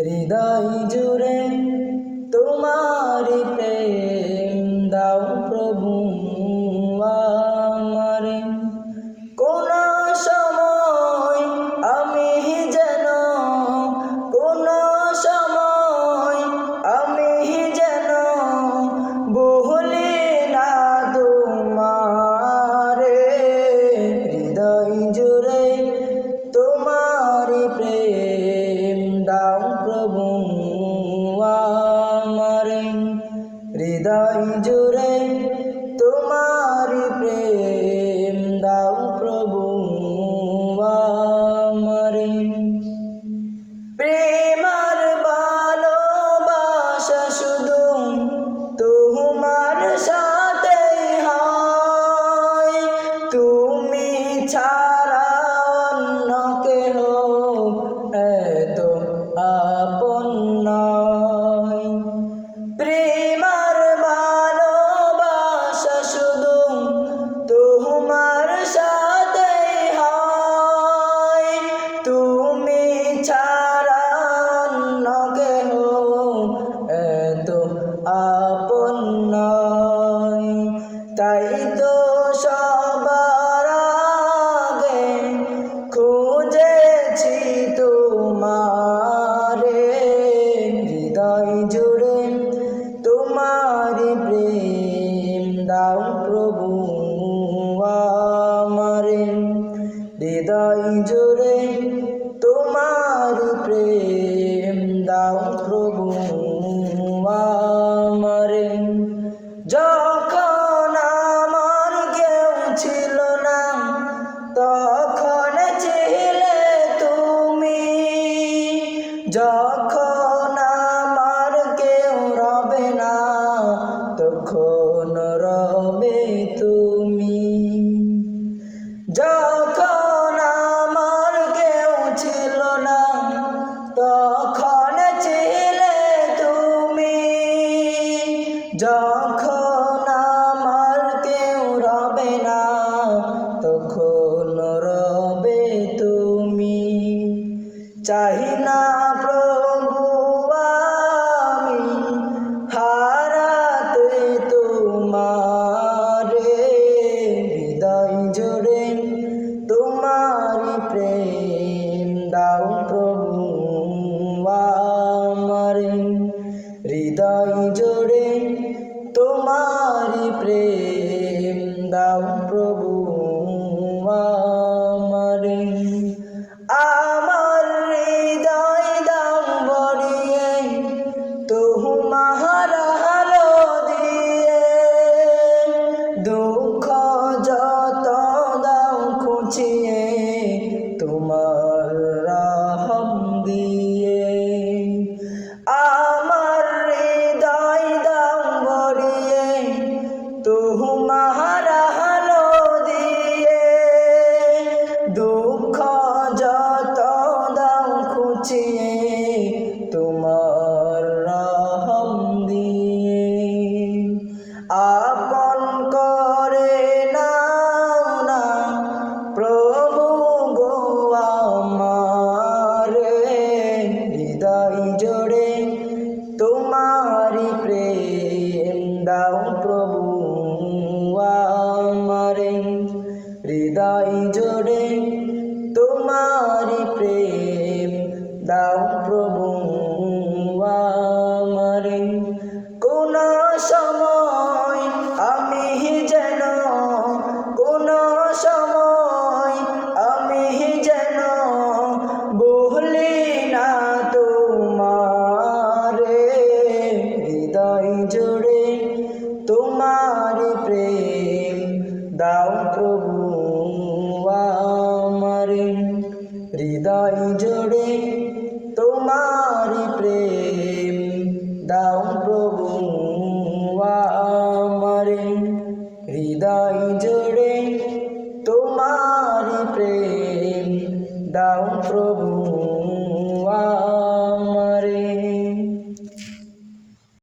হৃদয় জুড়ে তোমারি প্রেম দাও প্রভু আমারে। কোন সময় আমি যেন কোন সময় আমি যেন ভুলি না তোমারে। হৃদয় জুড়ে তোমারি প্রেম দাও প্রভু আমারে। হৃদয় জুড়ে তোমারি প্রেম দাও প্রভু আমারে। প্রেমার ভালোবাসা শুধু তোমার সাথেই হয়, তুমি ছাড়া অন্য কেহ এত আপন নয়। প্রেমার ভালোবাসা শুধু তোমার সাথেই হয়, তুমি ছাড়া অন্য কেহ এত আপন নয়। তাই তো সবার আগে খুঁজেছি তোমারে। হৃদয় জুড়ে তোমারি প্রেম দাও প্রভু আমারে। হৃদয় জুড়ে তোমারি প্রেম দাও প্রভু আমারে। যখন আমার কেউ ছিল না তখন ছিলে তুমি, যখন আমার কেউ রবে না তখন রবে তুমি। যখন আমার কেউ ছিল না তখন ছিলে তুমি, যখন আমার কেউ রবে না তখন রবে তুমি। চাই না প্রভু আমি হারাতে তোমারে। হৃদয় জুড়ে তোমারি প্রেম দাও প্রভু আমারে। হৃদয় জুড়ে তোমারি প্রেম দাও প্রভু আমারে। আমার হৃদয় দাও ভরিয়ে তোমার আলো দিয়ে, দুঃখ যত দাও খুঁচিয়ে তোমার রহম দিয়ে। আমার হৃদয় দাও ভরিয়ে তোমার আলো দিয়ে, দুঃখ যত দাও খুঁচিয়ে তোমার রহম দিয়ে। আপন করে নাও না প্রভু গো আমারে। হৃদয় জুড়ে তোমারি প্রেম দাও প্রভু আমারে। হৃদয় জুড়ে তোমারি প্রেম দাও প্রভু আমারে। কোন সময় আমি যেন কোন সময় আমি যেন ভুলি না তোমারে। হৃদয় জুড়ে তোমারি প্রেম দাও প্রভু আমারে। হৃদয় জুড়ে তোমারি প্রেম দাও প্রভু আমারে। হৃদয়